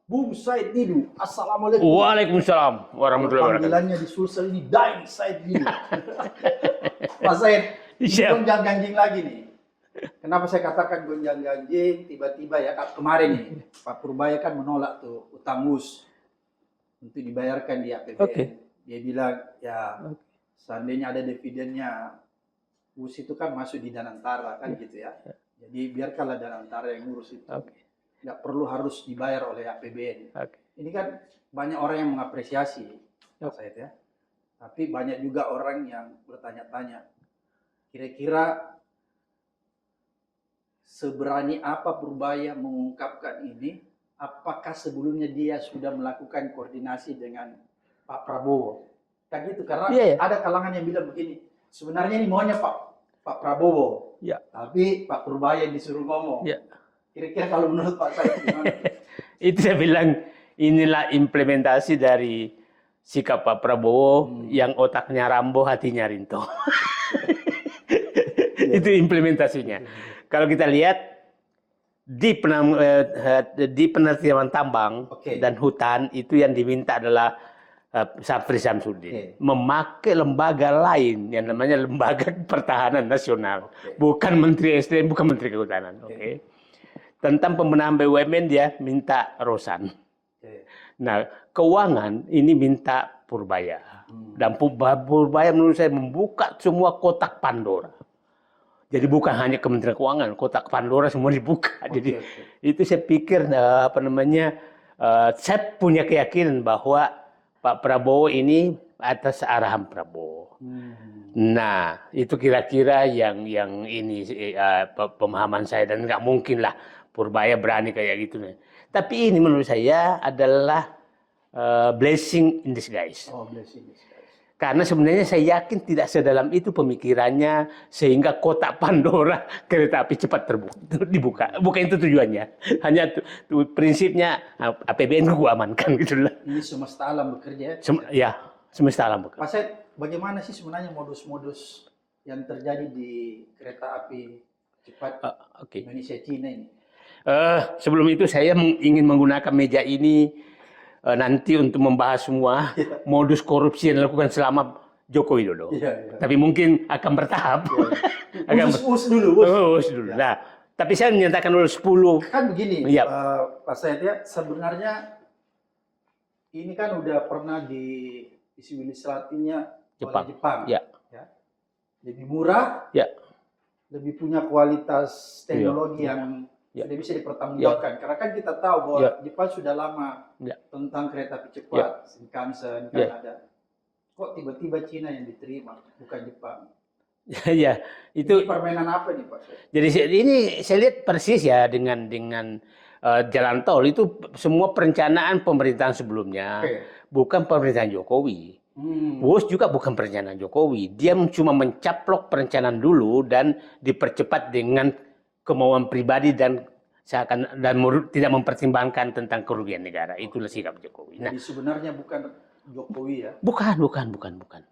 Bung Said Didu, assalamualaikum. Waalaikumsalam warahmatullahi wabarakatuh. Panggilannya di Sulsel ini Daeng Said Didu. Pak Said, ini Siap. gonjang-ganjing lagi nih. Kenapa saya katakan gonjang-ganjing? Tiba-tiba ya kemarin nih Pak Purbaya kan menolak tuh utang WUS untuk dibayarkan di APBN. Oke. Dia bilang ya seandainya ada dividennya, WUS itu kan masuk di Danantara kan gitu ya. Jadi biarkanlah Danantara yang ngurus itu. Oke. Nggak perlu harus dibayar oleh APBN. Oke. Ini kan banyak orang yang mengapresiasi, Pak Said ya. Tapi banyak juga orang yang bertanya-tanya, kira-kira seberani apa Purbaya mengungkapkan ini? Apakah sebelumnya dia sudah melakukan koordinasi dengan Pak Prabowo? Kan gitu, karena ada kalangan yang bilang begini, sebenarnya ini maunya Pak Prabowo, tapi Pak Purbaya yang disuruh ngomong. Kira-kira kalau menurut Pak Said gimana? Itu saya bilang inilah implementasi dari sikap Pak Prabowo yang otaknya Rambo, hatinya Rinto. Itu implementasinya. Kalau kita lihat di penertiban tambang dan hutan itu yang diminta adalah Syafri Samsudin memakai lembaga lain yang namanya Lembaga Pertahanan Nasional, bukan Menteri SDM, bukan Menteri Kehutanan. Tentang pembenahan BUMN dia minta Rosan. Nah, keuangan ini minta Purbaya. Dan Purbaya menurut saya membuka semua kotak Pandora. Jadi bukan hanya Kementerian Keuangan, kotak Pandora semua dibuka. Jadi itu saya pikir saya punya keyakinan bahwa Pak Prabowo ini atas arahan Prabowo. Nah, itu kira-kira yang ini pemahaman saya, dan nggak mungkin lah Purbaya berani kayak gitu. Tapi ini menurut saya adalah blessing in disguise. Blessing in disguise. Karena sebenarnya saya yakin tidak sedalam itu pemikirannya sehingga kotak Pandora kereta api cepat dibuka. Bukan itu tujuannya. Hanya prinsipnya APBN gua amankan gitu lah. Ini semesta alam bekerja. Semesta alam bekerja. Pak Said, bagaimana sih sebenarnya modus-modus yang terjadi di kereta api cepat Indonesia Cina ini? Sebelum itu saya ingin menggunakan meja ini nanti untuk membahas semua modus korupsi yang dilakukan selama Joko Widodo. Tapi mungkin akan bertahap. Us dulu. Nah, tapi saya menyatakan dulu 10. Kan begini, Pak Said ya, sebenarnya ini kan udah pernah diadministrasinya oleh Jepang. Lebih murah, lebih punya kualitas teknologi yang sudah bisa dipertanggungjawabkan. Karena kan kita tahu bahwa Jepang sudah lama tentang kereta api cepat, Shinkansen kan ada. Kok tiba-tiba Cina yang diterima, bukan Jepang? Itu ini permainan apa nih Pak? Jadi ini saya lihat persis ya dengan jalan tol itu semua perencanaan pemerintahan sebelumnya, bukan pemerintahan Jokowi. WUS juga bukan perencanaan Jokowi. Dia cuma mencaplok perencanaan dulu dan dipercepat dengan kemauan pribadi dan tidak mempertimbangkan tentang kerugian negara. Itulah sikap Jokowi. Jadi sebenarnya bukan Jokowi ya? Bukan.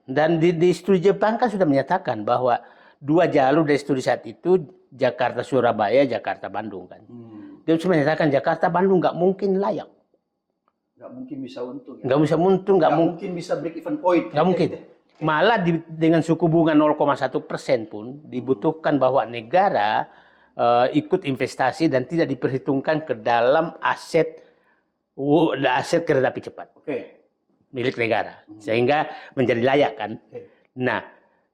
Dan di studi Jepang kan sudah menyatakan bahwa 2 jalur dari studi saat itu Jakarta-Surabaya, Jakarta-Bandung kan. Dia sudah menyatakan Jakarta-Bandung nggak mungkin layak. Nggak mungkin bisa untung. Nggak bisa untung. Nggak mungkin bisa break even point. Nggak mungkin. Malah dengan suku bunga 0,1% pun dibutuhkan bahwa negara ikut investasi dan tidak diperhitungkan ke dalam aset kereta api cepat milik negara sehingga menjadi layak kan. Nah,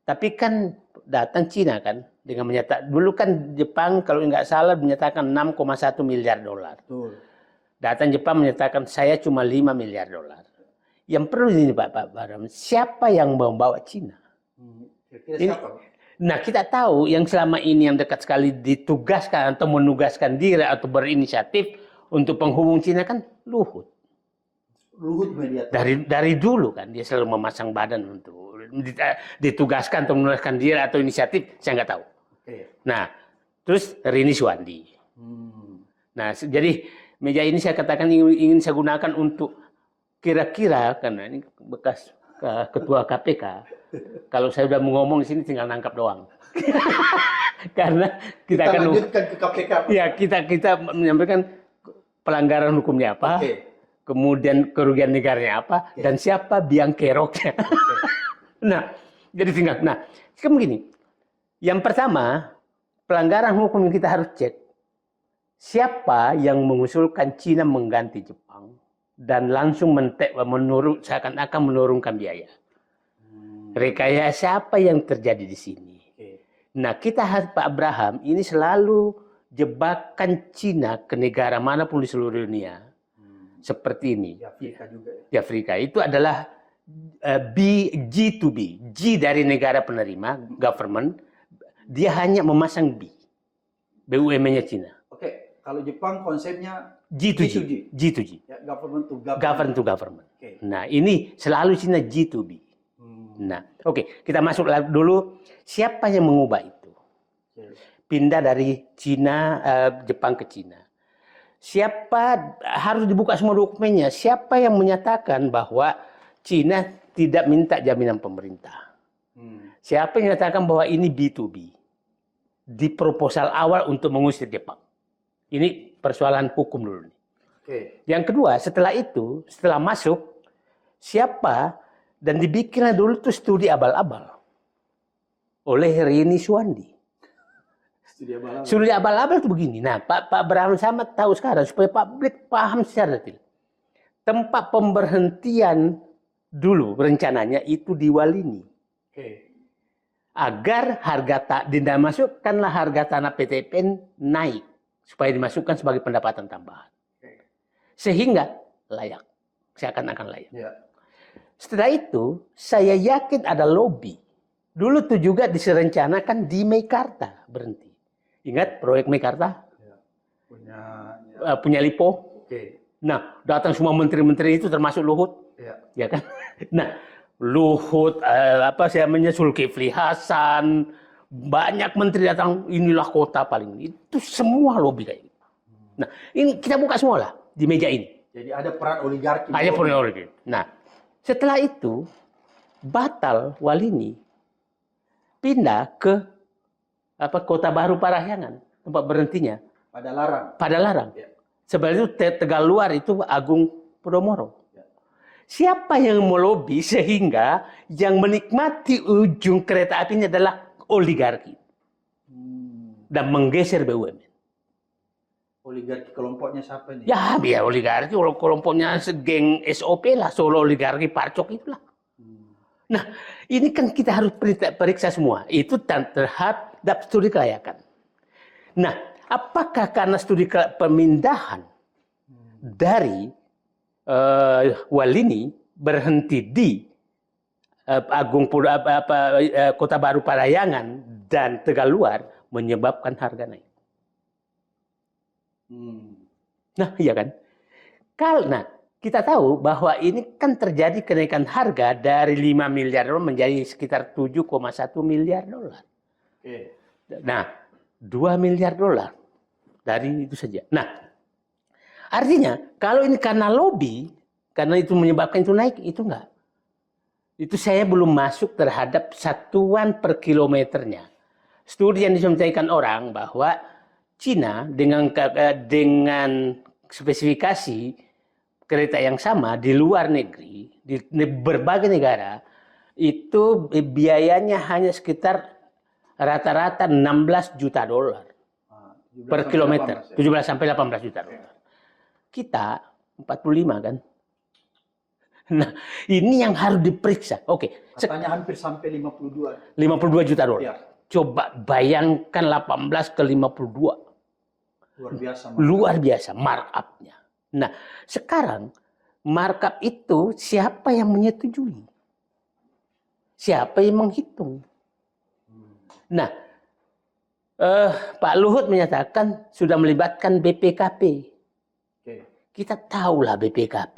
tapi kan datang Cina kan dengan menyatakan dulu kan Jepang kalau nggak salah menyatakan 6,1 miliar dolar. Datang Jepang menyatakan saya cuma 5 miliar dolar. Yang perlu ini Pak Baram, siapa yang membawa Cina? Siapa? Nah, kita tahu yang selama ini yang dekat sekali ditugaskan atau menugaskan diri atau berinisiatif untuk penghubung Cina kan Luhut. Luhut mediator. Dari dulu kan dia selalu memasang badan untuk ditugaskan atau menugaskan diri atau inisiatif, saya nggak tahu. Nah, terus Rini Suwandi. Nah, jadi meja ini saya katakan ingin saya gunakan untuk kira-kira karena ini bekas ketua KPK. Kalau saya udah mau ngomong di sini tinggal nangkap doang. Karena kita akan lanjutkan ke KPK. Ya, kita menyampaikan pelanggaran hukumnya apa. kemudian kerugian negaranya apa, dan siapa biang keroknya. Nah, jadi tinggal. Nah, sekarang begini. Yang pertama, pelanggaran hukum yang kita harus cek. Siapa yang mengusulkan Cina mengganti Jepang dan langsung seakan-akan menurunkan biaya. Rekayasa apa yang terjadi di sini? Nah, kita harus, Pak Abraham, ini selalu jebakan Cina ke negara manapun di seluruh dunia. Seperti ini. Di Afrika juga ya. Di Afrika. Itu adalah G2B. G dari negara penerima, government. Dia hanya memasang B. BUMN-nya Cina. Oke, kalau Jepang konsepnya G2G. G2G. Ya, government to government. Government to government. Oke. Nah, ini selalu Cina G2B. Nah, oke, kita masuk dulu. Siapa yang mengubah itu? Pindah dari Cina, Jepang ke Cina. Siapa, harus dibuka semua dokumennya. Siapa yang menyatakan bahwa Cina tidak minta jaminan pemerintah? Siapa yang menyatakan bahwa ini B2B? Di proposal awal untuk mengusir Jepang. Ini persoalan hukum dulu. Oke. Yang kedua, setelah itu, setelah masuk, siapa, dan dibikinlah dulu tuh studi abal-abal oleh Rini Suwandi. Studi abal-abal itu begini. Nah, Pak Abraham sama tahu sekarang supaya publik paham secara detail. Tempat pemberhentian dulu rencananya itu di Walini. Agar tidak masukkanlah harga tanah PTPN naik supaya dimasukkan sebagai pendapatan tambahan. Sehingga layak, seakan-akan layak. Ya. Setelah itu, saya yakin ada lobby. Dulu tuh juga direncanakan di Meikarta berhenti. Ingat proyek Meikarta? Ya. Punya Lipo. Oke. Nah, datang semua menteri-menteri itu termasuk Luhut. Ya kan? Nah, Luhut, Zulkifli Hasan, banyak menteri datang, inilah kota paling. Itu semua lobby kayak gitu. Nah, ini kita buka semua lah di meja ini. Jadi ada peran oligarki. Ada peran oligarki. Nah, setelah itu batal Walini pindah ke Kota Baru Parahyangan, tempat berhentinya. Pada Larang. Ya. Sebenarnya itu Tegal Luar itu Agung Podomoro. Ya. Siapa yang melobi sehingga yang menikmati ujung kereta apinya adalah oligarki dan menggeser BUMN. Oligarki kelompoknya siapa nih? Ya, biar oligarki kelompoknya geng SOP lah, Solo oligarki Parcok itulah. Nah, ini kan kita harus periksa semua. Itu terhadap studi kelayakan. Nah, apakah karena studi pemindahan dari Walini berhenti di Kota Baru Parahyangan dan Tegal Luar menyebabkan harga naik? Nah, iya kan? Karena kita tahu bahwa ini kan terjadi kenaikan harga dari 5 miliar dolar menjadi sekitar 7,1 miliar dolar. Nah, 2 miliar dolar dari itu saja. Nah, artinya kalau ini karena lobby, karena itu menyebabkan itu naik, itu enggak. Itu saya belum masuk terhadap satuan per kilometernya. Studi yang disampaikan orang bahwa Cina dengan spesifikasi kereta yang sama di luar negeri, di berbagai negara, itu biayanya hanya sekitar rata-rata 16 juta dolar per kilometer. 17 sampai 18 juta dolar. Kita 45 kan? Nah, ini yang harus diperiksa. Oke. Katanya hampir sampai 52. 52 juta dolar. Ya. Coba bayangkan 18 ke 52. Luar biasa markup-nya. Nah, sekarang markup itu siapa yang menyetujui? Siapa yang menghitung? Nah, Pak Luhut menyatakan sudah melibatkan BPKP. Kita tahulah BPKP.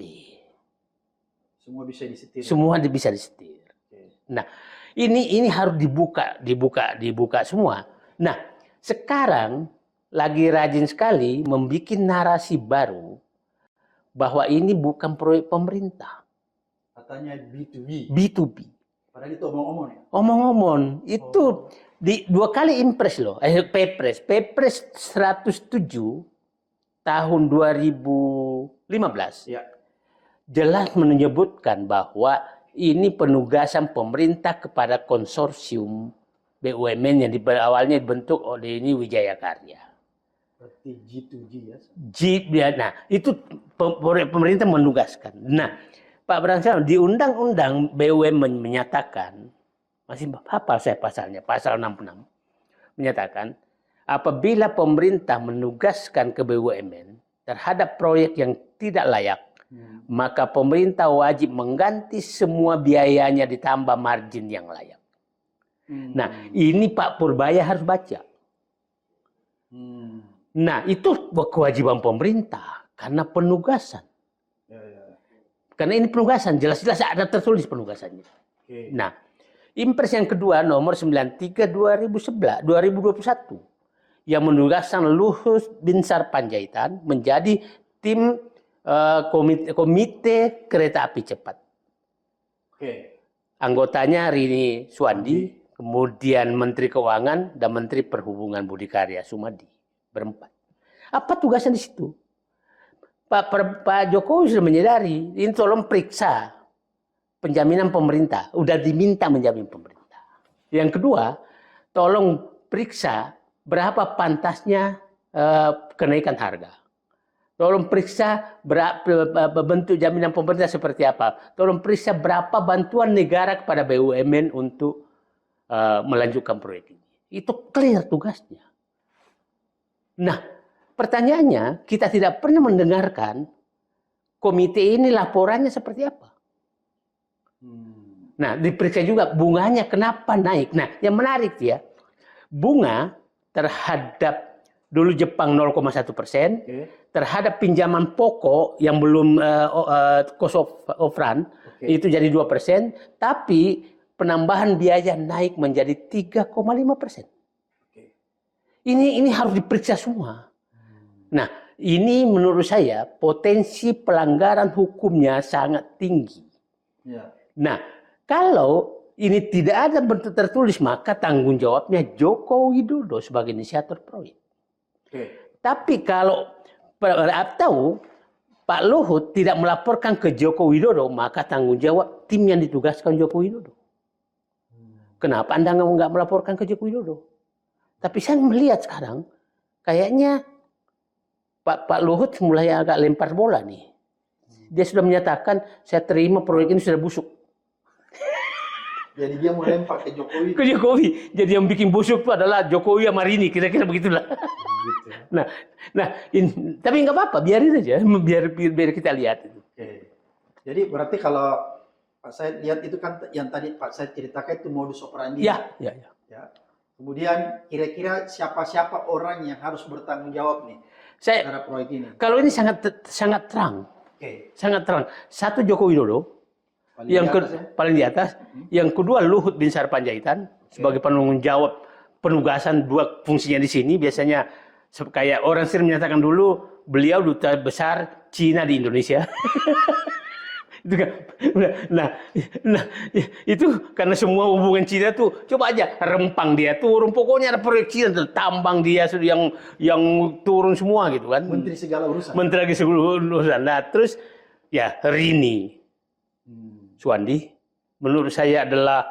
Semua bisa disetir. Semua bisa disetir. Nah, ini harus dibuka semua. Nah, sekarang lagi rajin sekali membuat narasi baru bahwa ini bukan proyek pemerintah. Katanya B2B. B2B. Padahal itu omong-omong ya? Omong-omong. Itu dua kali impres loh. Pepres 107 tahun 2015. Ya. jelas menyebutkan bahwa ini penugasan pemerintah kepada konsorsium BUMN yang awalnya dibentuk oleh ini Wijaya Karya. Berarti G2G Ya, ya? nah itu pemerintah menugaskan. Nah, Pak Brangsam, di Undang-Undang BUMN menyatakan, masih hafal saya pasalnya, pasal 66, menyatakan apabila pemerintah menugaskan ke BUMN terhadap proyek yang tidak layak, maka pemerintah wajib mengganti semua biayanya ditambah margin yang layak. Nah, ini Pak Purbaya harus baca. Nah, itu kewajiban pemerintah karena penugasan. Karena ini penugasan, jelas-jelas ada tertulis penugasannya. Nah, Impres yang kedua nomor 93 2021 yang menugaskan Luhut Binsar Panjaitan menjadi tim komite kereta api cepat. Anggotanya Rini Suwandi, kemudian Menteri Keuangan dan Menteri Perhubungan Budi Karya Sumadi, berempat. Apa tugasnya di situ? Pak Jokowi sudah menyadari, ini tolong periksa penjaminan pemerintah, udah diminta menjamin pemerintah. Yang kedua, tolong periksa berapa pantasnya kenaikan harga. Tolong periksa bentuk jaminan pemerintah seperti apa. Tolong periksa berapa bantuan negara kepada BUMN untuk melanjutkan proyek ini. Itu clear tugasnya. Nah, pertanyaannya, kita tidak pernah mendengarkan komite ini laporannya seperti apa. Nah, diperiksa juga bunganya kenapa naik. Nah, yang menarik ya, bunga terhadap dulu Jepang 0,1%, terhadap pinjaman pokok yang belum cost of run, itu jadi 2%, tapi penambahan biaya naik menjadi 3,5%. Ini harus diperiksa semua. Nah, ini menurut saya potensi pelanggaran hukumnya sangat tinggi. Nah, kalau ini tidak ada bentuk tertulis, maka tanggung jawabnya Joko Widodo sebagai inisiator proyek. Tapi kalau atau Pak Luhut tidak melaporkan ke Joko Widodo, maka tanggung jawab tim yang ditugaskan Joko Widodo. Kenapa Anda nggak melaporkan ke Joko Widodo? Tapi saya melihat sekarang, kayaknya Pak Luhut mulai agak lempar bola nih. Dia sudah menyatakan, saya terima proyek ini sudah busuk. Jadi dia mau lempar ke Jokowi. Ke Jokowi. Jadi yang bikin busuk itu adalah Jokowi sama Rini, kira-kira begitulah. Tapi nggak apa-apa, biarin aja, biar kita lihat. Jadi berarti kalau Pak Said lihat itu kan yang tadi Pak Said ceritakan itu modus operandi. Ya. Kemudian kira-kira siapa-siapa orang yang harus bertanggung jawab nih terhadap proyek ini? Kalau ini sangat terang. Sangat terang. Satu Joko Widodo, paling di atas. Yang kedua Luhut Binsar Panjaitan sebagai penanggung jawab penugasan dua fungsinya di sini. Biasanya kayak orang sering menyatakan dulu beliau duta besar Cina di Indonesia. Itu kan. Nah, itu karena semua hubungan Cina tuh coba aja rempang dia turun, pokoknya ada proyek Cina tambang dia yang turun semua gitu kan. Menteri segala urusan. Nah, terus ya Rini Suwandi menurut saya adalah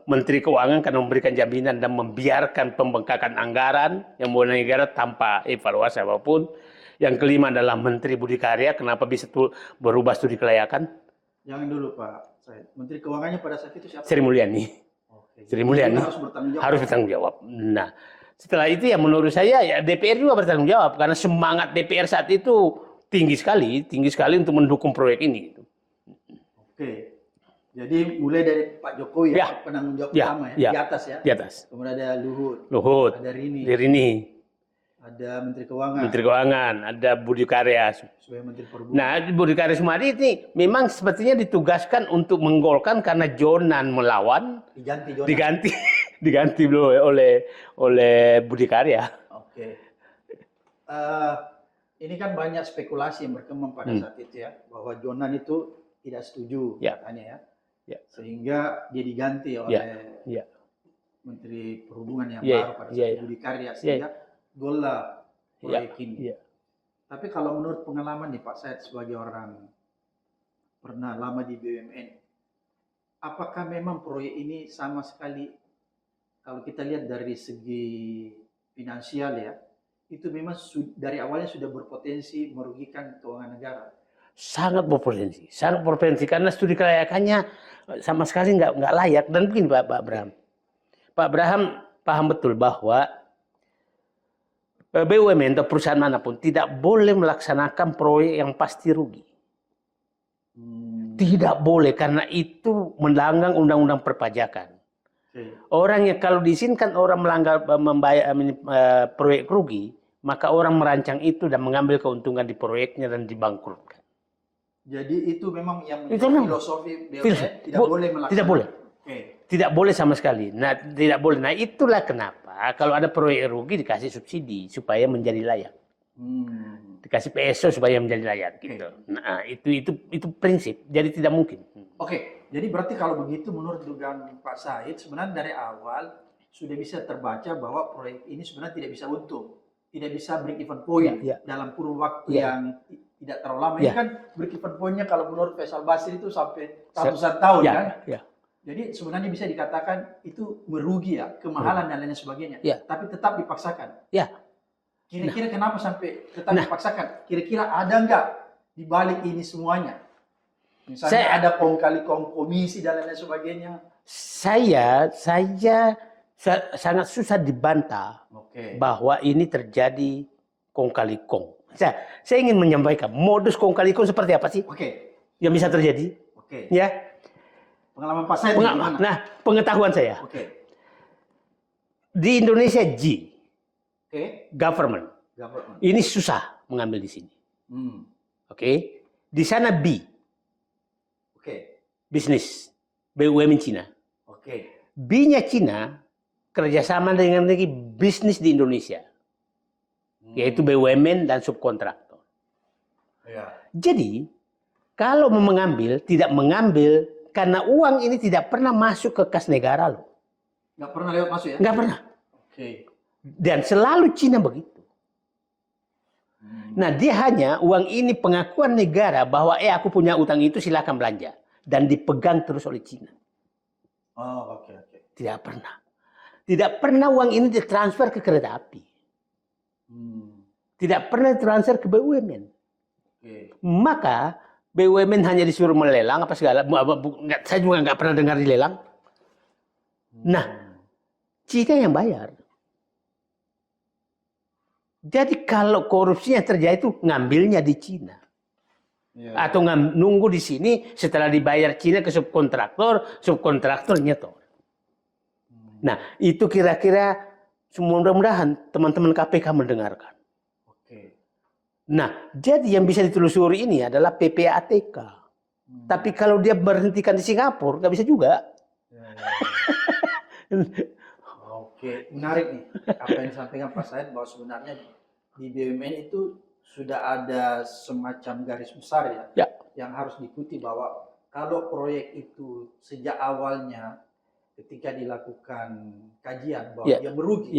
Menteri Keuangan karena memberikan jaminan dan membiarkan pembengkakan anggaran yang membuat negara tanpa evaluasi apapun. Yang kelima adalah Menteri Budi Karya, kenapa bisa berubah studi kelayakan? Jangan dulu Pak Said. Menteri Keuangannya pada saat itu siapa? Sri Mulyani. Sri Mulyani harus bertanggung jawab. Nah, setelah itu ya menurut saya ya DPR juga bertanggung jawab karena semangat DPR saat itu tinggi sekali untuk mendukung proyek ini. Jadi mulai dari Pak Jokowi penanggung jawab utama di atas ya. Di atas. Kemudian ada Luhut, ada Rini. Ada Menteri Keuangan, ada Budi Karya. Sebagai Menteri Perhubungan. Nah, Budi Karya Sumadi ini memang sepertinya ditugaskan untuk menggolkan karena Jonan melawan. Diganti oleh Budi Karya. Ini kan banyak spekulasi yang berkembang pada saat itu ya, bahwa Jonan itu tidak setuju katanya ya. Sehingga dia diganti oleh Menteri Perhubungan yang baru pada saat Budi Karya sehingga gola proyek ini. Tapi kalau menurut pengalaman nih Pak Said sebagai orang pernah lama di BUMN, apakah memang proyek ini sama sekali kalau kita lihat dari segi finansial ya, itu memang dari awalnya sudah berpotensi merugikan keuangan negara? Sangat berpotensi karena studi kelayakannya sama sekali nggak layak. Dan begini Pak Abraham, Pak Abraham paham betul bahwa BUMN atau perusahaan manapun tidak boleh melaksanakan proyek yang pasti rugi. Tidak boleh, karena itu melanggar undang-undang perpajakan. Orang yang kalau diizinkan orang melanggar membayar proyek rugi, maka orang merancang itu dan mengambil keuntungan di proyeknya dan dibangkrutkan. Jadi itu memang yang filosofi BUMN tidak boleh melaksanakan. Tidak boleh. Tidak boleh sama sekali. Nah, tidak boleh. Nah, itulah kenapa kalau ada proyek rugi dikasih subsidi supaya menjadi layak. Dikasih PSO supaya menjadi layak gitu. Nah, itu prinsip. Jadi tidak mungkin. Oke. Jadi berarti kalau begitu menurut dugaan Pak Said sebenarnya dari awal sudah bisa terbaca bahwa proyek ini sebenarnya tidak bisa untung. Tidak bisa break even point dalam kurun waktu yang tidak terlalu lama. Ini kan break even point-nya kalau menurut Faisal Basri itu sampai ratusan tahun kan? Jadi sebenarnya bisa dikatakan itu merugi ya, kemahalan dan lain sebagainya. Tapi tetap dipaksakan. Kira-kira kenapa sampai tetap dipaksakan? Kira-kira ada nggak di balik ini semuanya? Misalnya ada kong-kali komisi dan lain sebagainya. Saya sangat susah dibantah bahwa ini terjadi kong kali kong. Saya ingin menyampaikan modus kong kali kong seperti apa sih? Yang bisa terjadi? Ya. Pengalaman Pak Said gimana? Nah, pengetahuan saya. Di Indonesia G. Government. Ini susah mengambil di sini. Di sana B. Bisnis. BUMN Cina. B-nya Cina kerjasama dengan lagi bisnis di Indonesia. Yaitu BUMN dan subkontraktor. Jadi, kalau mau mengambil, tidak mengambil karena uang ini tidak pernah masuk ke kas negara loh. Nggak pernah lewat masuk ya? Nggak pernah. Dan selalu Cina begitu. Nah, dia hanya uang ini pengakuan negara bahwa aku punya utang itu silakan belanja. Dan dipegang terus oleh Cina. Tidak pernah. Tidak pernah uang ini ditransfer ke kereta api. Tidak pernah ditransfer ke BUMN. Maka BUMN hanya disuruh melelang apa segala. Saya juga nggak pernah dengar dilelang. Nah, Cina yang bayar. Jadi kalau korupsinya terjadi itu ngambilnya di Cina. Atau nunggu di sini setelah dibayar Cina ke subkontraktor nyetor. Nah, itu kira-kira mudah-mudahan teman-teman KPK mendengarkan. Nah, jadi yang bisa ditelusuri ini adalah PPATK. Tapi kalau dia berhentikan di Singapura, nggak bisa juga. Menarik nih apa yang disampaikan Pak Said bahwa sebenarnya di BUMN itu sudah ada semacam garis besar yang harus diikuti bahwa kalau proyek itu sejak awalnya ketika dilakukan kajian bahwa dia merugi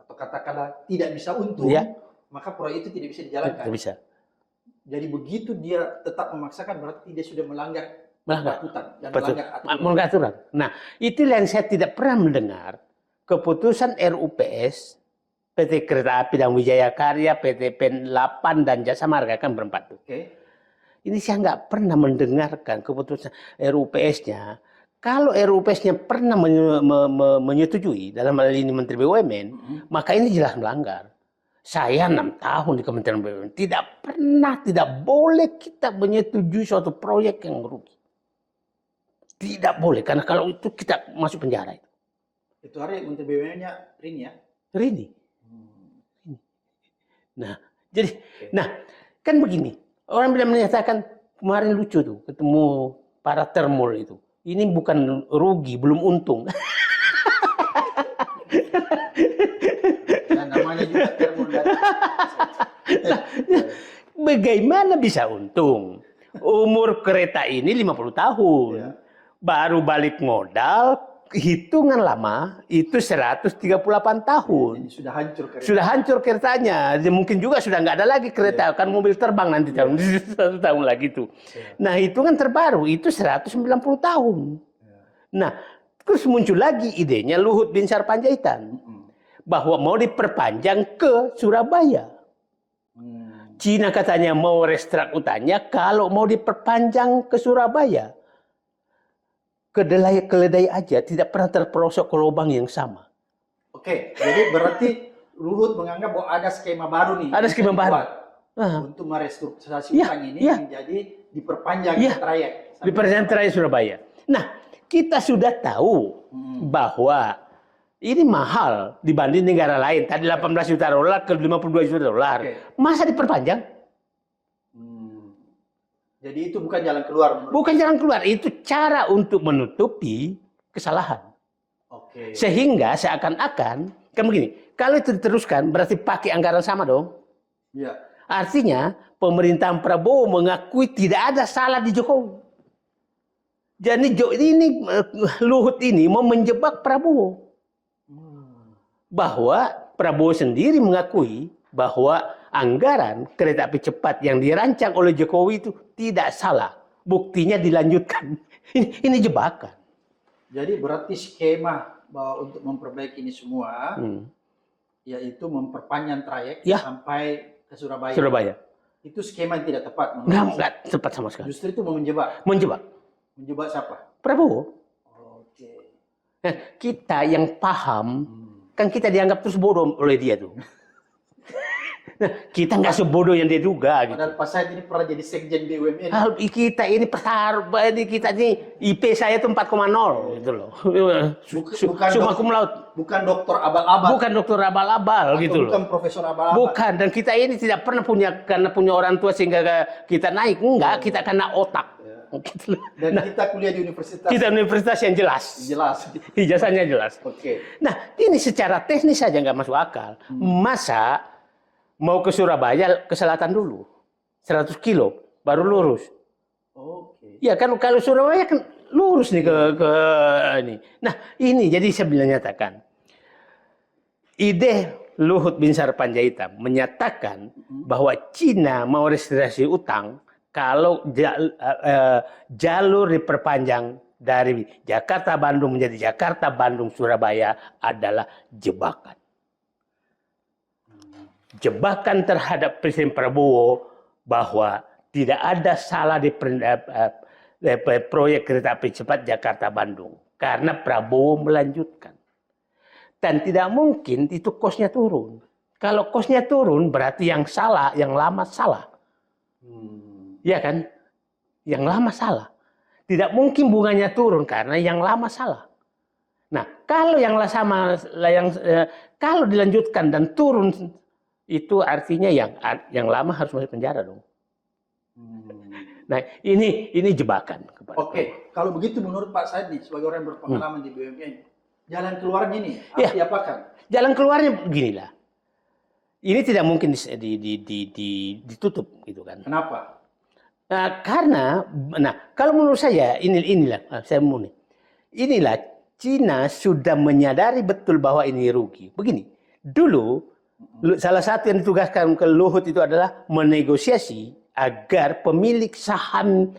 atau katakanlah tidak bisa untung, maka proyek itu tidak bisa dijalankan. Tidak bisa. Jadi begitu dia tetap memaksakan berarti dia sudah melanggar aturan dan melanggar aturan. Nah, itulah yang saya tidak pernah mendengar keputusan RUPS PT Kereta Api dan Wijaya Karya, PT PEN 8 dan Jasa Marga kan berempat tuh. Ini saya nggak pernah mendengarkan keputusan RUPS-nya. Kalau RUPS-nya pernah menyetujui dalam hal ini Menteri BUMN, maka ini jelas melanggar. Saya 6 tahun di Kementerian BUMN tidak boleh kita menyetujui suatu proyek yang rugi. Tidak boleh, karena kalau itu kita masuk penjara itu. Itu hari Menteri BUMN-nya Rini ya? Rini. Nah, jadi, kan begini. Orang bilang menyatakan kemarin lucu tuh ketemu para termol itu. Ini bukan rugi, belum untung. Dan namanya juga termol. Bagaimana bisa untung? Umur kereta ini 50 tahun. Baru balik modal hitungan lama itu 138 tahun. Jadi sudah hancur kereta. Sudah hancur keretanya. Mungkin juga sudah nggak ada lagi kereta. Kan mobil terbang nanti tahun 1 tahun lagi itu. Nah, hitungan terbaru itu 190 tahun. Nah, terus muncul lagi idenya Luhut bin Sarpanjaitan bahwa mau diperpanjang ke Surabaya. Cina katanya mau restart hutannya kalau mau diperpanjang ke Surabaya. Keledai aja tidak pernah terperosok ke lubang yang sama. Oke, jadi berarti Luhut menganggap bahwa ada skema baru nih. Ada skema baru. Untuk merestrukturisasi hutan ini menjadi diperpanjang trayek. Diperpanjang trayek Surabaya. Nah, kita sudah tahu bahwa ini mahal dibanding negara lain. Tadi 18 juta dolar ke 52 juta dolar. Masa diperpanjang? Jadi itu bukan jalan keluar. Bukan jalan keluar, itu cara untuk menutupi kesalahan. Sehingga seakan-akan, kan begini, kalau itu diteruskan berarti pakai anggaran sama dong. Iya. Artinya pemerintahan Prabowo mengakui tidak ada salah di Jokowi. Jadi ini Luhut ini mau menjebak Prabowo. Bahwa Prabowo sendiri mengakui bahwa anggaran kereta api cepat yang dirancang oleh Jokowi itu tidak salah. Buktinya dilanjutkan. Ini jebakan. Jadi berarti skema bahwa untuk memperbaiki ini semua, yaitu memperpanjang trayek sampai ke Surabaya. Surabaya. Itu skema yang tidak tepat. Enggak tepat sama sekali. Justru itu mau menjebak. Menjebak. Menjebak siapa? Prabowo. Nah, kita yang paham, kan kita dianggap terus bodoh oleh dia tuh. Nah, kita nggak sebodoh yang dia duga. Padahal Pak Said ini pernah jadi sekjen BUMN. Kita ini kita ini IP saya itu 4,0 gitu loh. Summa cum laude. Bukan dokter abal-abal. Bukan dokter abal-abal gitu loh. Bukan profesor abal-abal. Bukan, dan kita ini tidak pernah karena punya orang tua sehingga kita naik. Enggak, kita karena otak. Gitu. Dan kita kuliah di universitas. Kita universitas yang jelas. Jelas. Ijazahnya jelas. Nah, ini secara teknis saja nggak masuk akal. Masa mau ke Surabaya ke selatan dulu, 100 kilo baru lurus. Ya kan kalau Surabaya kan lurus nih ke ini. Nah ini jadi saya bilang nyatakan ide Luhut bin Sarpanjaitan menyatakan bahwa Cina mau restitusi utang kalau jalur diperpanjang dari Jakarta Bandung menjadi Jakarta Bandung Surabaya adalah jebakan. Jebakan terhadap Presiden Prabowo bahwa tidak ada salah di proyek kereta api cepat Jakarta-Bandung. Karena Prabowo melanjutkan. Dan tidak mungkin itu kosnya turun. Kalau kosnya turun berarti yang salah, yang lama salah. Ya kan? Yang lama salah. Tidak mungkin bunganya turun karena yang lama salah. Nah, kalau kalau dilanjutkan dan turun, itu artinya yang lama harus masuk penjara dong. Nah, ini jebakan. Kalau begitu menurut Pak Said nih, sebagai orang yang berpengalaman di BUMN, jalan keluarnya ini diapakan? Jalan keluarnya beginilah. Ini tidak mungkin ditutup gitu kan. Kenapa? Karena kalau menurut saya inilah Cina sudah menyadari betul bahwa ini rugi. Begini, dulu salah satu yang ditugaskan ke Luhut itu adalah menegosiasi agar pemilik saham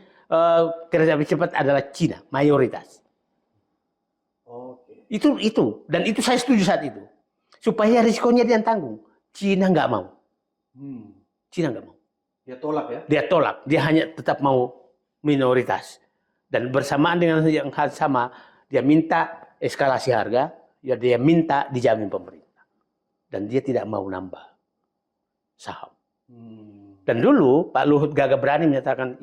kereta api cepat adalah Cina, mayoritas. Itu dan itu saya setuju saat itu. Supaya risikonya dia tanggung. Cina nggak mau. Cina nggak mau. Dia tolak ya? Dia tolak. Dia hanya tetap mau minoritas. Dan bersamaan dengan yang sama, dia minta eskalasi harga, dia minta dijamin pemerintah. Dan dia tidak mau nambah saham. Dan dulu Pak Luhut gagah berani menyatakan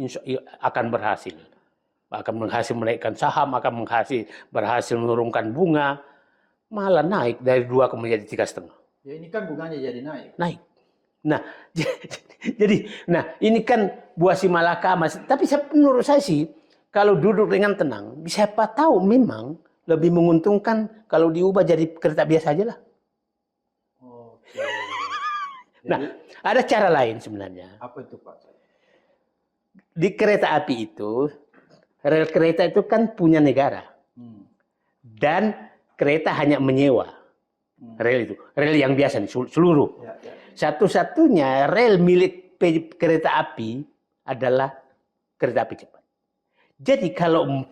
akan berhasil. Akan berhasil menaikkan saham, akan berhasil menurunkan bunga. Malah naik dari 2 menjadi 3,5. Ya ini kan bunganya jadi naik. Naik. Nah, ini kan buah si malakama. Tapi menurut saya sih, kalau duduk dengan tenang, siapa tahu memang lebih menguntungkan kalau diubah jadi kereta biasa aja lah. Nah, ada cara lain sebenarnya. Apa itu Pak? Di kereta api itu, rel kereta itu kan punya negara. dan kereta hanya menyewa rel itu, rel yang biasa nih, seluruh. Satu-satunya rel milik kereta api adalah kereta api cepat. Jadi kalau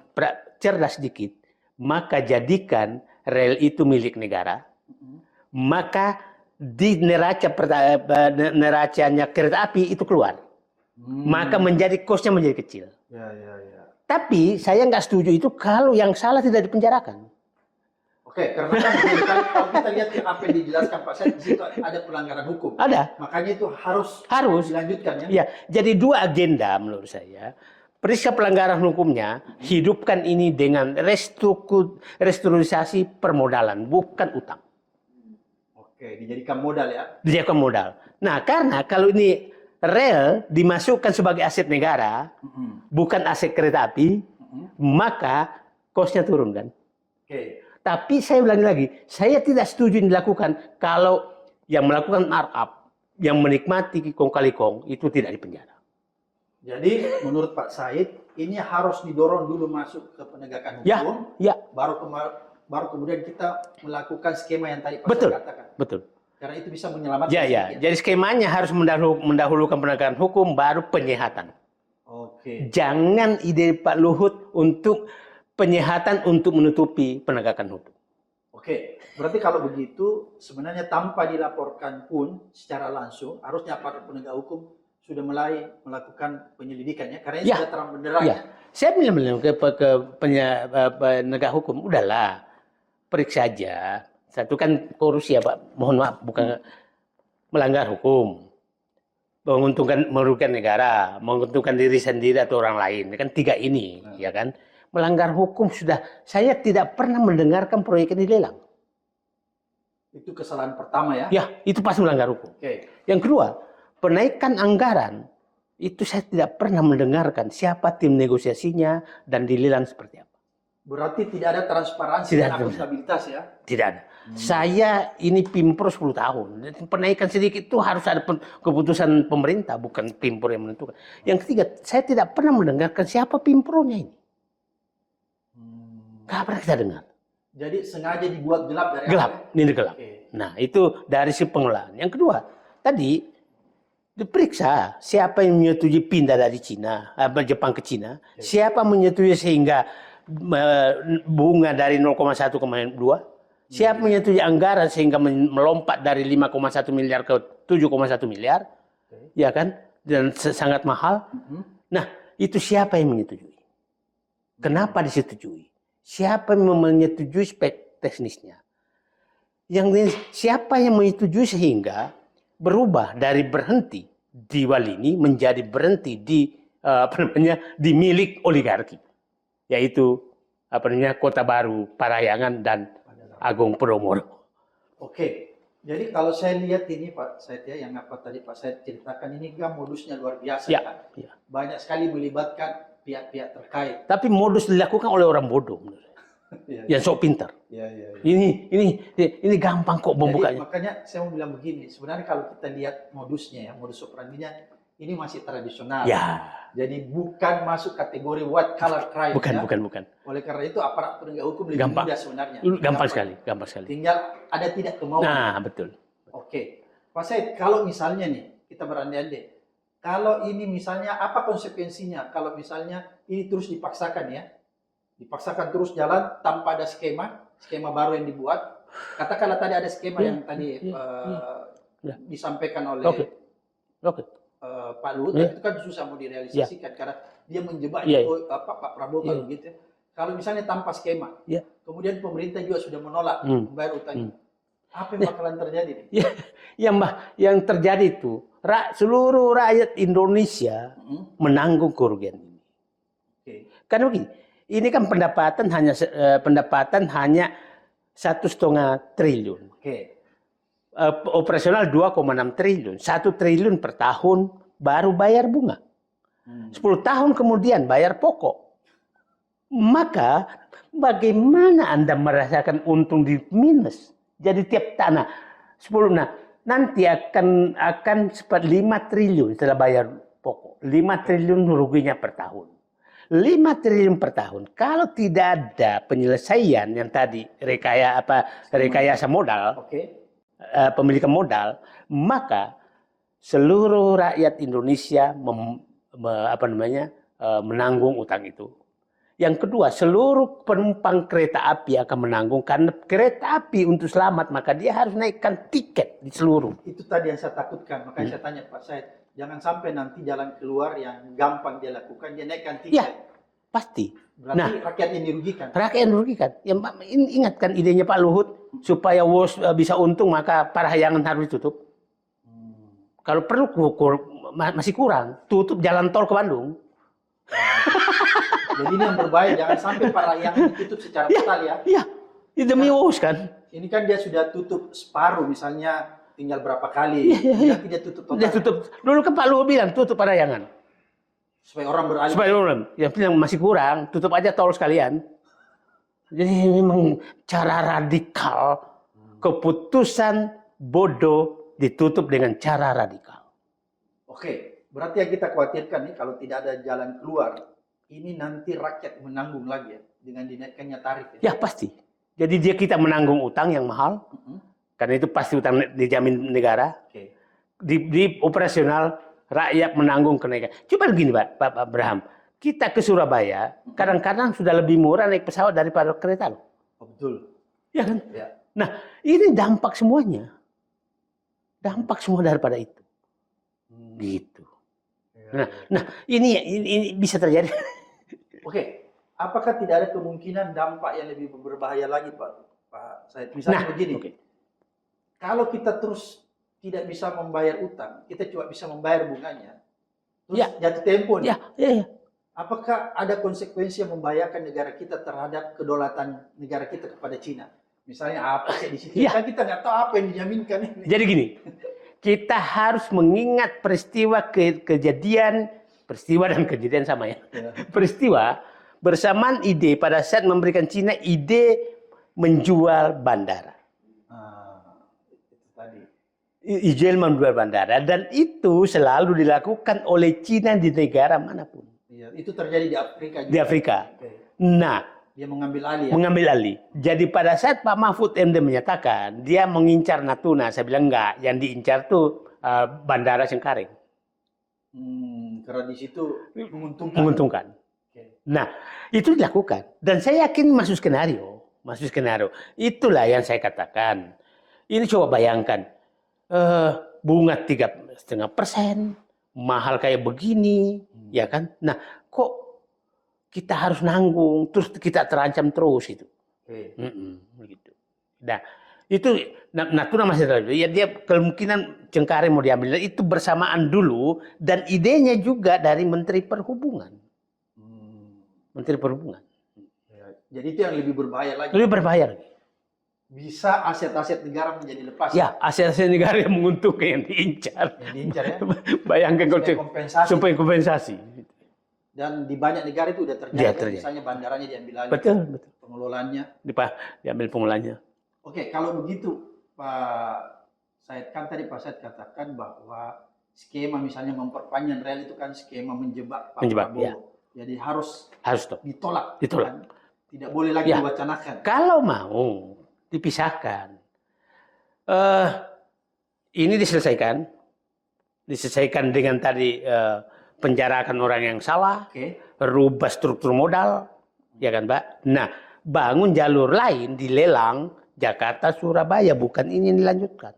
cerdas sedikit, maka jadikan rel itu milik negara, maka di neracanya kereta api itu keluar. Maka menjadi kosnya menjadi kecil. Tapi saya nggak setuju itu kalau yang salah tidak dipenjarakan. Oke, karena kan kalau kita lihat apa yang dijelaskan Pak Said, di situ ada pelanggaran hukum. Ada. Makanya itu harus dilanjutkan ya. Ya, jadi dua agenda menurut saya. Periksa pelanggaran hukumnya, hidupkan ini dengan restrukturisasi permodalan, bukan utang. Oke, dijadikan modal ya. Dijadikan modal. Nah, karena kalau ini rel dimasukkan sebagai aset negara, bukan aset kereta api, maka kosnya turun kan. Oke. Tapi saya ulangi lagi, saya tidak setuju ini dilakukan kalau yang melakukan markup, yang menikmati kong kali kong, itu tidak dipenjara. Jadi menurut Pak Said, ini harus didorong dulu masuk ke penegakan hukum, baru kemudian kita melakukan skema yang tadi Pak Said katakan. Betul. Karena itu bisa menyelamatkan. Jadi skemanya harus mendahulukan penegakan hukum, baru penyehatan. Oke. Jangan ide Pak Luhut untuk penyehatan untuk menutupi penegakan hukum. Oke, berarti kalau begitu sebenarnya tanpa dilaporkan pun secara langsung harusnya aparat penegak hukum sudah mulai melakukan penyelidikan ya, karena ini sudah terang benderang. Ya. Saya bilang ke penegak hukum, udahlah periksa aja. Satu kan korupsi ya Pak, mohon maaf, bukan melanggar hukum, merugikan negara, menguntungkan diri sendiri atau orang lain, kan tiga ini, ya kan? Melanggar hukum sudah, saya tidak pernah mendengarkan proyek ini dilelang. Itu kesalahan pertama ya? Ya, itu pasti melanggar hukum. Yang kedua, penaikan anggaran, itu saya tidak pernah mendengarkan siapa tim negosiasinya dan dilelang seperti apa. Berarti tidak ada transparansi dan akuntabilitas ya? Tidak ada. Saya ini Pimpro 10 tahun. Penaikan sedikit itu harus ada keputusan pemerintah, bukan Pimpro yang menentukan. Yang ketiga, saya tidak pernah mendengarkan siapa Pimpronya ini. Gak pernah kita dengar. Jadi sengaja dibuat gelap dari gelap, ini gelap. Nah, itu dari si pengelolaan. Yang kedua, tadi diperiksa siapa yang menyetujui pindah dari Jepang ke Cina, siapa menyetujui sehingga bunga dari 0,1 ke 2, siapa menyetujui anggaran sehingga melompat dari 5,1 miliar ke 7,1 miliar, ya kan, dan sangat mahal. Nah, itu siapa yang menyetujui? Kenapa disetujui? Siapa yang menyetujui spek teknisnya? Siapa yang menyetujui sehingga berubah dari berhenti di Walini menjadi berhenti di di milik oligarki, yaitu Kota Baru, Parahyangan dan Agung Podomoro. Oke, jadi kalau saya lihat ini Pak Said ya, yang tadi Pak Said ceritakan ini kan modusnya luar biasa kan? Banyak sekali melibatkan pihak-pihak terkait. Tapi modus dilakukan oleh orang bodoh, yang sok pintar. Ini gampang kok membukanya. Makanya saya mau bilang begini, sebenarnya kalau kita lihat modusnya ya, modus operandinya ini masih tradisional. Jadi bukan masuk kategori white collar crime. Bukan. Oleh karena itu aparat penegak hukum lebih mudah sebenarnya. Gampang sekali. Tinggal ada tidak kemauan. Nah, betul. Oke. Pak Said, kalau misalnya nih kita berandai-andai, kalau ini misalnya apa konsekuensinya kalau misalnya ini terus dipaksakan ya? Dipaksakan terus jalan tanpa ada skema baru yang dibuat. Katakanlah tadi ada skema yang tadi disampaikan oleh Pak Luhut, itu kan susah mau direalisasikan karena dia menjebak Pak Prabowo kalau gitu. Kalau misalnya tanpa skema, kemudian pemerintah juga sudah menolak membayar utang, apa yang bakalan terjadi? Yang terjadi itu seluruh rakyat Indonesia menanggung kerugian ini. Karena begini, ini kan pendapatan hanya 1,5 triliun. Operasional 2,6 triliun. 1 triliun per tahun baru bayar bunga. 10 tahun kemudian bayar pokok. Maka bagaimana Anda merasakan untung di minus? Jadi tiap tanah 10 nanti akan 5 triliun setelah bayar pokok. 5 triliun ruginya per tahun. 5 triliun per tahun. Kalau tidak ada penyelesaian yang tadi rekayasa modal, pemilikan modal, maka seluruh rakyat Indonesia menanggung utang itu. Yang kedua, seluruh penumpang kereta api akan menanggung karena kereta api untuk selamat maka dia harus naikkan tiket di seluruh. Itu tadi yang saya takutkan, makanya saya tanya Pak Said, jangan sampai nanti jalan keluar yang gampang dia lakukan, dia naikkan tiket. Ya, pasti. Berarti rakyat yang dirugikan. Rakyat yang dirugikan. Ya, ingatkan idenya Pak Luhut supaya WOS bisa untung maka Parahyangan harus ditutup. Kalau perlu masih kurang, tutup jalan tol ke Bandung. Jadi ini yang berbahaya, jangan sampai Parahyangan ditutup secara total ya. Iya, itu demi WOS kan. Ini kan dia sudah tutup separuh, misalnya tinggal berapa kali. Nanti dia tutup total. Dia tutup. Dulu kan Pak Luhut bilang tutup Parahyangan. Supaya orang beralih. Supaya orang yang bilang masih kurang, tutup aja tol sekalian. Jadi memang cara radikal, keputusan bodoh ditutup dengan cara radikal. Oke, berarti yang kita khawatirkan nih kalau tidak ada jalan keluar, ini nanti rakyat menanggung lagi ya dengan dinaikkannya tarif. Ya pasti. Jadi kita menanggung utang yang mahal, karena itu pasti utang dijamin negara. Di operasional rakyat menanggung kenaikan. Coba begini Pak Abraham, kita ke Surabaya kadang-kadang sudah lebih murah naik pesawat daripada kereta loh. Betul. Ya kan? Ya. Nah ini dampak semuanya. Dampak semua daripada itu. Gitu. Nah ini bisa terjadi. Oke, apakah tidak ada kemungkinan dampak yang lebih berbahaya lagi Pak Said? Misalnya begini, kalau kita terus tidak bisa membayar utang, kita cuma bisa membayar bunganya, terus jatuh tempo nih. Apakah ada konsekuensi yang membahayakan negara kita terhadap kedaulatan negara kita kepada Cina? Misalnya apa sih di situ? Kan kita nggak tahu apa yang dijaminkan ini. Jadi gini, kita harus mengingat peristiwa dan kejadian sama ya. Peristiwa bersamaan ide pada saat memberikan Cina ide menjual bandara. Izin menjual bandara dan itu selalu dilakukan oleh Cina di negara manapun. Itu terjadi di Afrika juga. Di Afrika. Nah, dia mengambil alih. Ya? Mengambil alih. Jadi pada saat Pak Mahfud MD menyatakan dia mengincar Natuna, saya bilang enggak. Yang diincar tuh Bandara Cengkareng. Karena di situ menguntungkan. Menguntungkan. Nah, itu dilakukan. Dan saya yakin masuk skenario. Itulah yang saya katakan. Ini coba bayangkan. Bunga 3,5%. Mahal kayak begini. Ya kan? Nah, kok kita harus nanggung, terus kita terancam terus itu. Gitu. Nah, itu Natuna masih terlalu. Ya dia kemungkinan Cengkareng mau diambil itu bersamaan dulu dan idenya juga dari Menteri Perhubungan. Menteri Perhubungan. Jadi itu yang lebih berbahaya lagi. Lebih berbahaya lagi. Bisa aset-aset negara menjadi lepas. Ya, aset-aset negara yang menguntungkan yang diincar. Yang diincar ya. Bayangkan kalau supaya kompensasi. Dan di banyak negara itu udah terjadi. Misalnya bandaranya diambil alih. Betul. Pengelolaannya. Diambil pengelolaannya. Oke, kalau begitu Pak Said, kan tadi Pak Said katakan bahwa skema misalnya memperpanjang rel itu kan skema menjebak Pak Prabowo. Ya. Jadi harus ditolak. Kan? Tidak boleh lagi diwacanakan. Kalau mau dipisahkan, ini diselesaikan dengan tadi penjarakan orang yang salah, rubah struktur modal, ya kan Pak? Nah, bangun jalur lain dilelang Jakarta Surabaya, bukan ini yang dilanjutkan.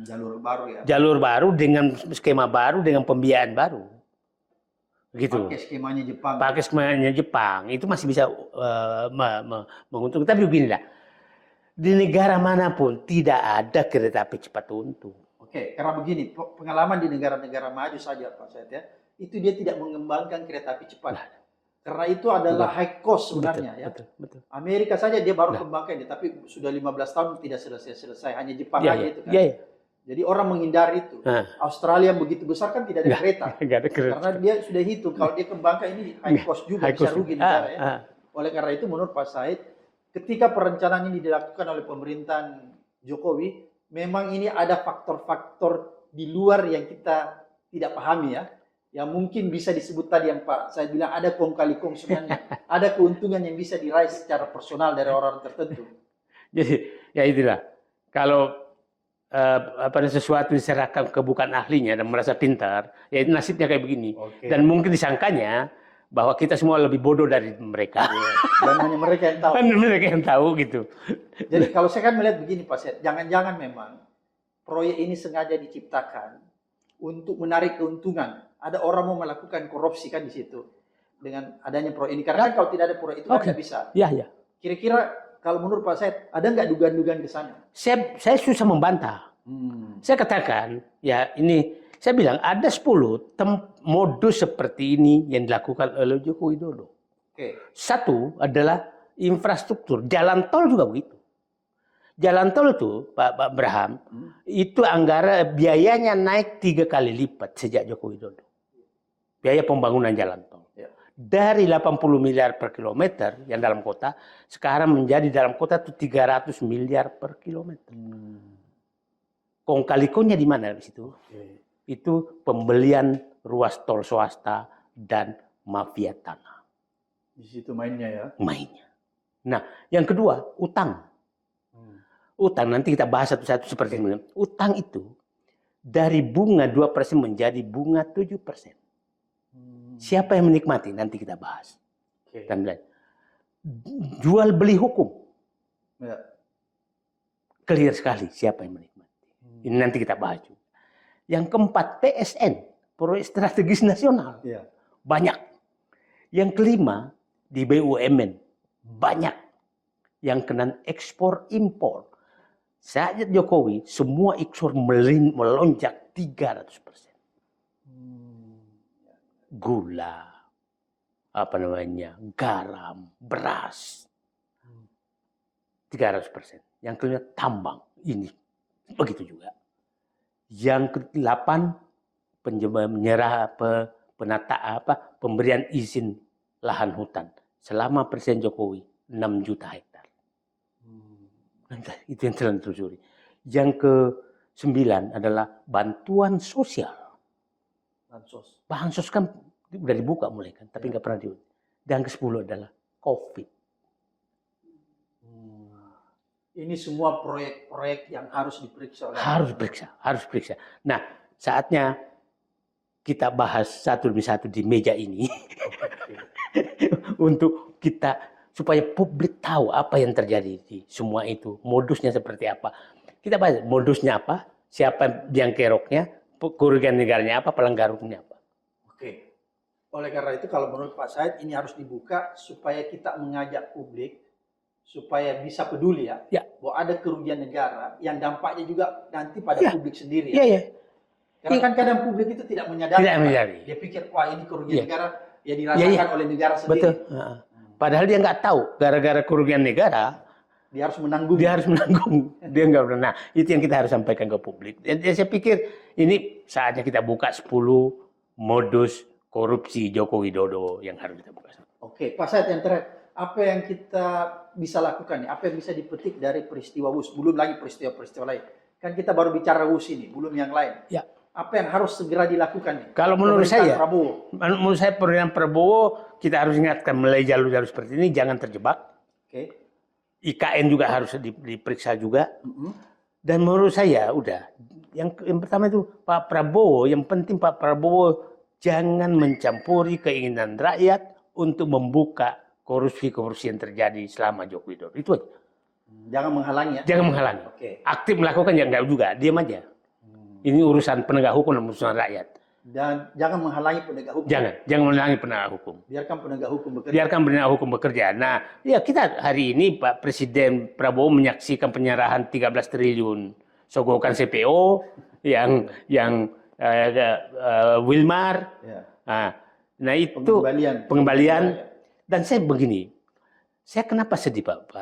Jalur baru ya. Jalur baru dengan skema baru dengan pembiayaan baru. Gitu. Pakai skemanya Jepang. Itu masih bisa menguntungkan. Tapi beginilah. Di negara manapun tidak ada kereta api cepat untung. Oke, karena begini, pengalaman di negara-negara maju saja Pak Said ya, itu dia tidak mengembangkan kereta api cepat. Karena itu adalah high cost sebenarnya ya. Betul. Amerika saja dia baru kembangkan, tapi sudah 15 tahun tidak selesai. Hanya Jepang aja itu kan. Jadi orang menghindari itu. Australia begitu besar kan tidak ada kereta. Karena dia sudah hitung kalau dia kembangkan ini high cost juga, bisa rugi negara ya. Oleh karena itu menurut Pak Said, ketika perencanaan ini dilakukan oleh pemerintahan Jokowi, memang ini ada faktor-faktor di luar yang kita tidak pahami ya, yang mungkin bisa disebut tadi yang Pak saya bilang ada kong kali kong sebenarnya ada keuntungan yang bisa diraih secara personal dari orang tertentu. Jadi ya itulah kalau sesuatu diserahkan ke bukan ahlinya dan merasa pintar, ya itu nasibnya kayak begini. Dan mungkin disangkanya bahwa kita semua lebih bodoh dari mereka. Dan hanya mereka yang tahu. Hanya mereka yang tahu gitu. Jadi kalau saya kan melihat begini Pak Set, jangan-jangan memang proyek ini sengaja diciptakan untuk menarik keuntungan. Ada orang mau melakukan korupsi kan di situ dengan adanya proyek ini. Karena kan kalau tidak ada proyek itu kan nggak bisa. Ya, ya. Kira-kira kalau menurut Pak Said, ada nggak dugaan-dugaan ke sana? Saya susah membantah. Saya katakan, ya ini, saya bilang ada 10 modus seperti ini yang dilakukan oleh Joko Widodo. Satu adalah infrastruktur. Jalan tol juga begitu. Jalan tol itu, Pak Abraham, itu anggaran biayanya naik 3 kali lipat sejak Joko Widodo. Biaya pembangunan jalan tol. Dari 80 miliar per kilometer yang dalam kota, sekarang menjadi dalam kota itu 300 miliar per kilometer. Kong kali kongnya di mana di situ? Itu pembelian ruas tol swasta dan mafia tanah. Di situ mainnya ya? Mainnya. Nah, yang kedua, utang. Utang, nanti kita bahas satu-satu seperti ini. Utang itu dari bunga 2% menjadi bunga 7%. Siapa yang menikmati? Nanti kita bahas. Jual beli hukum. Clear sekali siapa yang menikmati. Ini nanti kita bahas juga. Yang keempat, PSN. Proyek strategis nasional. Banyak. Yang kelima, di BUMN. Banyak. Yang kena ekspor impor. Saat Jokowi, semua ekspor melonjak 300%. Gula, garam, beras, 300%. Yang kelima tambang, ini begitu juga. Yang ke-8 pemberian izin lahan hutan selama Presiden Jokowi 6 juta hektar. Itu yang telah ditelusuri. Yang ke-9 adalah bantuan sosial. Bansos kan udah dibuka mulai kan, tapi nggak pernah dibuka. Dan ke-10 adalah COVID. Ini semua proyek-proyek yang harus diperiksa. Harus diperiksa. Nah, saatnya kita bahas satu demi satu di meja ini. Untuk kita, supaya publik tahu apa yang terjadi di semua itu. Modusnya seperti apa. Kita bahas modusnya apa, siapa yang keroknya, kerugian negaranya apa, pelanggar hukumnya apa. Oleh karena itu kalau menurut Pak Said ini harus dibuka supaya kita mengajak publik supaya bisa peduli ya, bahwa ada kerugian negara yang dampaknya juga nanti pada publik sendiri ya. Karena kan kadang publik itu tidak menyadari. Dia pikir wah ini kerugian negara ya dirasakan oleh negara sendiri. Betul. Padahal dia nggak tahu gara-gara kerugian negara dia harus menanggung. Dia nggak pernah. Nah, itu yang kita harus sampaikan ke publik. Jadi saya pikir ini saatnya kita buka 10 modus korupsi Joko Widodo yang harus kita buka. Pak Said yang terakhir, apa yang kita bisa lakukan nih? Apa yang bisa dipetik dari peristiwa WUS? Belum lagi peristiwa-peristiwa lain. Kan kita baru bicara WUS ini, belum yang lain. Apa yang harus segera dilakukan nih? Kalau menurut saya, pemerintahan Prabowo kita harus ingatkan mulai jalur-jalur seperti ini jangan terjebak. IKN juga harus diperiksa juga. Dan menurut saya yang pertama itu Pak Prabowo, yang penting Pak Prabowo jangan mencampuri keinginan rakyat untuk membuka korupsi-korupsi yang terjadi selama Joko Widodo. Itu aja. Jangan menghalangi ya? Jangan menghalangi. Aktif melakukan ya enggak juga, diam aja. Ini urusan penegak hukum dan urusan rakyat. Dan jangan menghalangi penegak hukum. Jangan menghalangi penegak hukum. Biarkan penegak hukum bekerja. Biarkan penegak hukum bekerja. Nah, ya kita hari ini Pak Presiden Prabowo menyaksikan penyerahan 13 triliun sogokan CPO yang Wilmar. Nah itu pengembalian. Dan saya begini, saya kenapa sedih Pak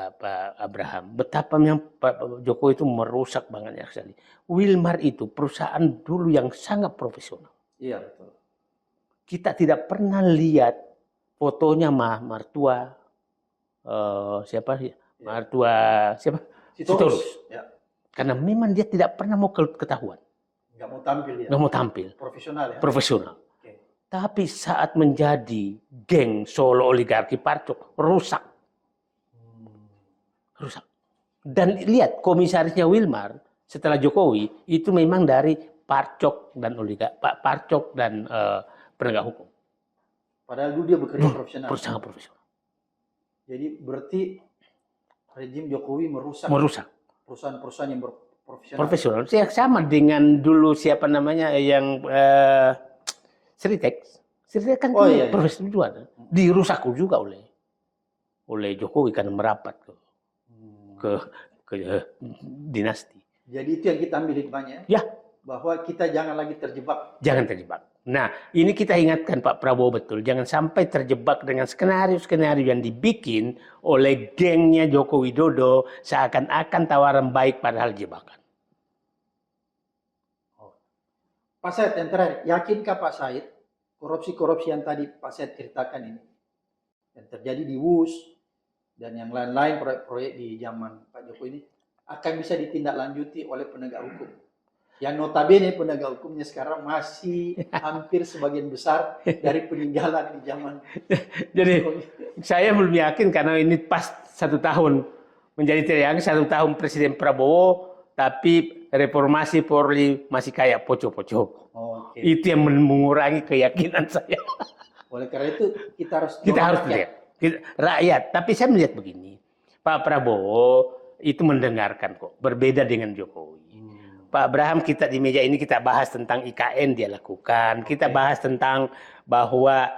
Abraham, betapa yang Pak Jokowi itu merusak banget sekali. Wilmar itu perusahaan dulu yang sangat profesional. Iya betul. Kita tidak pernah lihat fotonya mertua mertua Sitorus. Karena memang dia tidak pernah mau ketahuan. Nggak mau tampil dia. Nggak mau tampil. Profesional ya. Profesional. Tapi saat menjadi geng Solo oligarki Parcok, rusak. Rusak. Dan lihat komisarisnya Wilmar setelah Jokowi itu memang dari Parcok dan Parcok dan penegak hukum. Padahal dulu dia bekerja profesional. Sangat profesional. Jadi berarti rejim Jokowi merusak perusahaan-perusahaan yang berprofesional. Profesional. Sama dengan dulu siapa namanya yang Sritex. Sritex kan profesional juga. Dirusak juga oleh Jokowi karena merapat ke dinasti. Jadi itu yang kita ambil hikmahnya. Ya. Bahwa kita jangan lagi terjebak. Jangan terjebak. Nah, ini kita ingatkan Pak Prabowo betul. Jangan sampai terjebak dengan skenario-skenario yang dibikin oleh gengnya Joko Widodo seakan-akan tawaran baik padahal jebakan. Pak Said, yang terakhir, yakinkah Pak Said korupsi-korupsi yang tadi Pak Said ceritakan ini yang terjadi di WUS dan yang lain-lain proyek-proyek di zaman Pak Jokowi ini akan bisa ditindaklanjuti oleh penegak hukum? Yang notabene penegak hukumnya sekarang masih hampir sebagian besar dari peninggalan di zaman. Jadi saya belum yakin karena ini pas 1 tahun menjadi teriak 1 tahun Presiden Prabowo, tapi reformasi Polri masih kayak poco-poco. Itu yang mengurangi keyakinan saya. Oleh karena itu kita harus lihat rakyat. Tapi saya melihat begini, Pak Prabowo itu mendengarkan kok, berbeda dengan Jokowi. Pak Abraham, kita di meja ini kita bahas tentang IKN dia lakukan, kita bahas tentang bahwa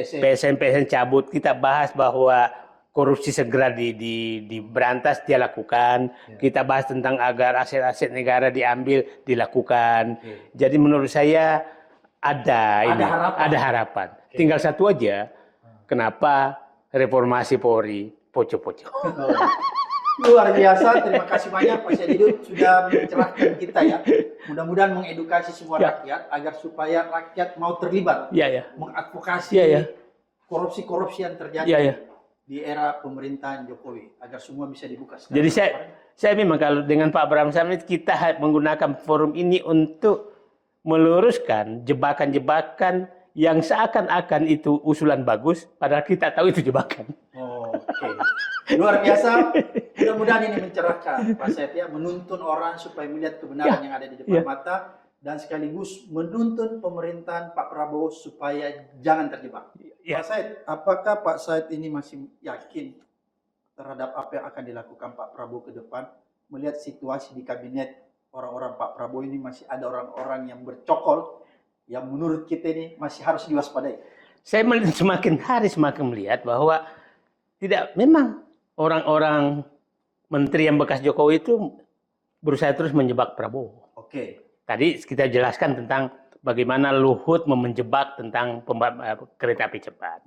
PSN cabut, kita bahas bahwa korupsi segera diberantas dia lakukan, kita bahas tentang agar aset-aset negara diambil dilakukan. Jadi menurut saya ada harapan. Tinggal satu aja, kenapa reformasi Polri poco-poco. Luar biasa, terima kasih banyak Pak Syedidun sudah mencerahkan kita ya. Mudah-mudahan mengedukasi semua rakyat agar supaya rakyat mau terlibat, mengadvokasi korupsi-korupsi yang terjadi di era pemerintahan Jokowi agar semua bisa dibuka. Jadi saya memang kalau dengan Pak Abraham Samad kita menggunakan forum ini untuk meluruskan jebakan-jebakan yang seakan-akan itu usulan bagus, padahal kita tahu itu jebakan. Luar biasa. Mudah-mudahan ini mencerahkan Pak Said ya, menuntun orang supaya melihat kebenaran yang ada di depan mata dan sekaligus menuntun pemerintahan Pak Prabowo supaya jangan terjebak. Pak Said, apakah Pak Said ini masih yakin terhadap apa yang akan dilakukan Pak Prabowo ke depan? Melihat situasi di kabinet orang-orang Pak Prabowo ini masih ada orang-orang yang bercokol yang menurut kita ini masih harus diwaspadai. Saya semakin hari semakin melihat bahwa tidak, memang orang-orang menteri yang bekas Jokowi itu berusaha terus menjebak Prabowo. Tadi kita jelaskan tentang bagaimana Luhut menjebak tentang kereta api cepat.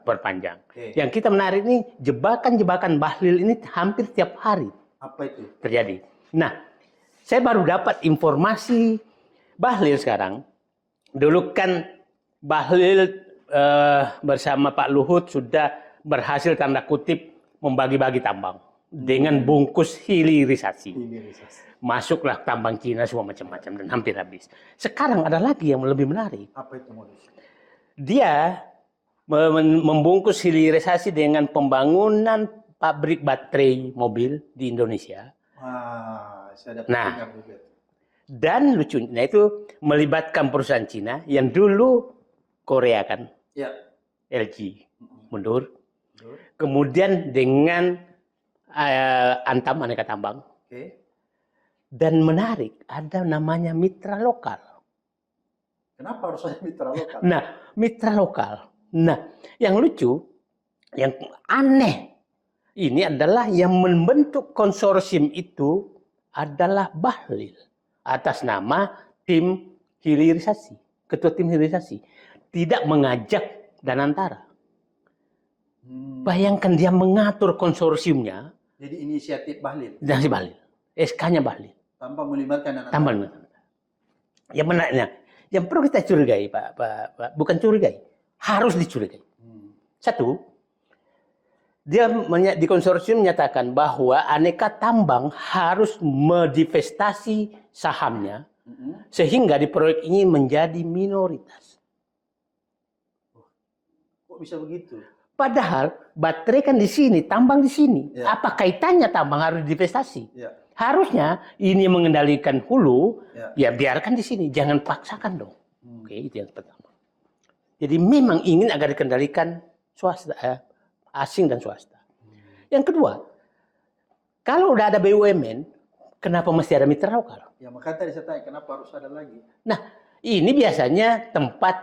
Perpanjang. Yang kita menarik ini jebakan-jebakan Bahlil ini hampir tiap hari. Apa itu? Terjadi. Nah, saya baru dapat informasi Bahlil sekarang. Dulu kan Bahlil bersama Pak Luhut sudah berhasil tanda kutip membagi-bagi tambang dengan bungkus hilirisasi. Masuklah tambang Cina semua macam-macam dan hampir habis. Sekarang ada lagi yang lebih menarik. Apa itu modus? Dia membungkus hilirisasi dengan pembangunan pabrik baterai mobil di Indonesia. Saya dapat dan lucunya itu melibatkan perusahaan Cina yang dulu Korea kan, LG mundur. Kemudian dengan Antam Aneka Tambang. Dan menarik, ada namanya mitra lokal. Kenapa harus ada mitra lokal? Nah, mitra lokal. Nah, yang lucu, yang aneh, ini adalah yang membentuk konsorsium itu adalah Bahlil atas nama tim hilirisasi, ketua tim hilirisasi, tidak mengajak Danantara. Bayangkan dia mengatur konsorsiumnya. Jadi inisiatif Bahlil. Inisiatif Bahlil, SK-nya Bahlil. Tanpa melibatkan Danantara. Tanpa melibatkan. Yang menariknya, yang perlu kita curigai, Pak, bukan curigai, harus dicurigai. Satu, dia di konsorsium menyatakan bahwa Aneka Tambang harus mendivestasi sahamnya sehingga di proyek ini menjadi minoritas. bisa begitu? Padahal baterai kan di sini, tambang di sini. Ya. Apa kaitannya tambang harus divestasi? Ya. Harusnya ini yang mengendalikan hulu, Ya. ya biarkan di sini, jangan paksakan dong. Oke, itu yang pertama. Jadi memang ingin agar dikendalikan swasta, asing dan swasta. Yang kedua, kalau udah ada BUMN, kenapa mesti ada mitra lokal? Ya makanya tadi saya tanya, kenapa harus ada lagi? Nah, ini biasanya tempat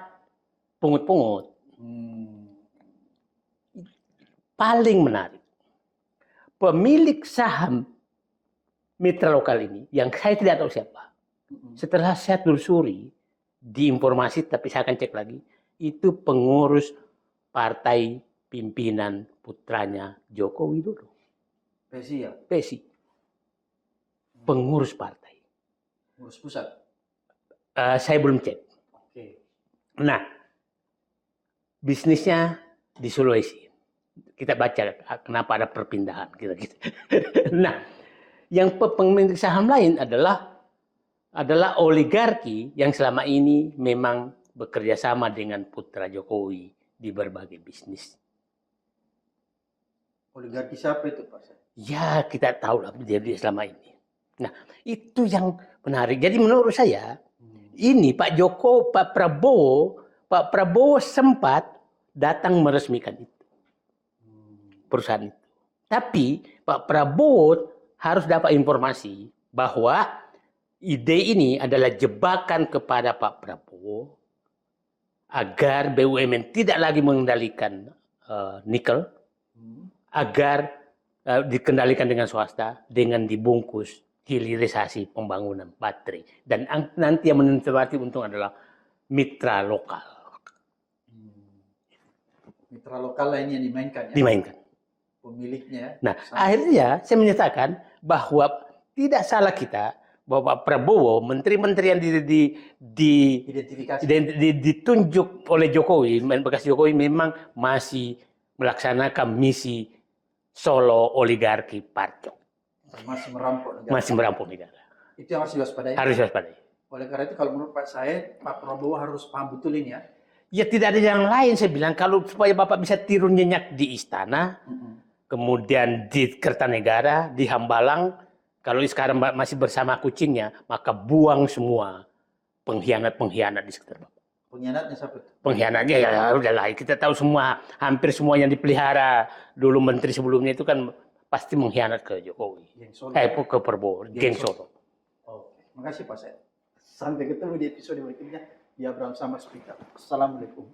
pungut-pungut. Paling menarik, pemilik saham mitra lokal ini, yang saya tidak tahu siapa, setelah saya telusuri di informasi, tapi saya akan cek lagi, itu pengurus partai pimpinan putranya Joko Widodo. PSI ya? PSI. Pengurus partai. Pengurus pusat? Saya belum cek. Oke. Nah, bisnisnya di Sulawesi. Kita baca kenapa ada perpindahan kira-kira. Nah, yang pemilik saham lain adalah oligarki yang selama ini memang bekerja sama dengan putra Jokowi di berbagai bisnis. Oligarki siapa itu, Pak? Ya, kita tahu lah dia selama ini. Nah, itu yang menarik. Jadi menurut saya, ini Pak Prabowo sempat datang meresmikan itu. Perusahaan itu. Tapi Pak Prabowo harus dapat informasi bahwa ide ini adalah jebakan kepada Pak Prabowo agar BUMN tidak lagi mengendalikan nikel, agar dikendalikan dengan swasta dengan dibungkus hilirisasi pembangunan baterai. Dan nanti yang menikmati untung adalah mitra lokal. Mitra lokal lain yang dimainkan ya? Dimainkan. Pemiliknya. Nah, akhirnya saya menyatakan bahwa tidak salah kita bahwa Pak Prabowo, menteri-menteri yang ditunjuk oleh Jokowi, bekas Jokowi memang masih melaksanakan misi Solo oligarki Parcok. Masih merampok negara. Masih merampok negara. Itu yang harus diwaspadai. Harus diwaspadai. Oleh karena itu kalau menurut saya, Pak Prabowo harus paham betul ini ya. Ya tidak ada yang lain, saya bilang, kalau supaya Bapak bisa tiru nyenyak di istana, kemudian di Kertanegara, di Hambalang, kalau sekarang masih bersama kucingnya, maka buang semua pengkhianat-pengkhianat di sekitar Bapak. Pengkhianatnya siapa itu? Pengkhianatnya ya udahlah, kita tahu semua, hampir semua yang dipelihara dulu menteri sebelumnya itu kan pasti mengkhianat ke Jokowi. Ke Prabowo, geng Solo. Oke, makasih Pak Syed. Sampai ketemu di episode berikutnya di Abraham Samad Speaker. Assalamualaikum.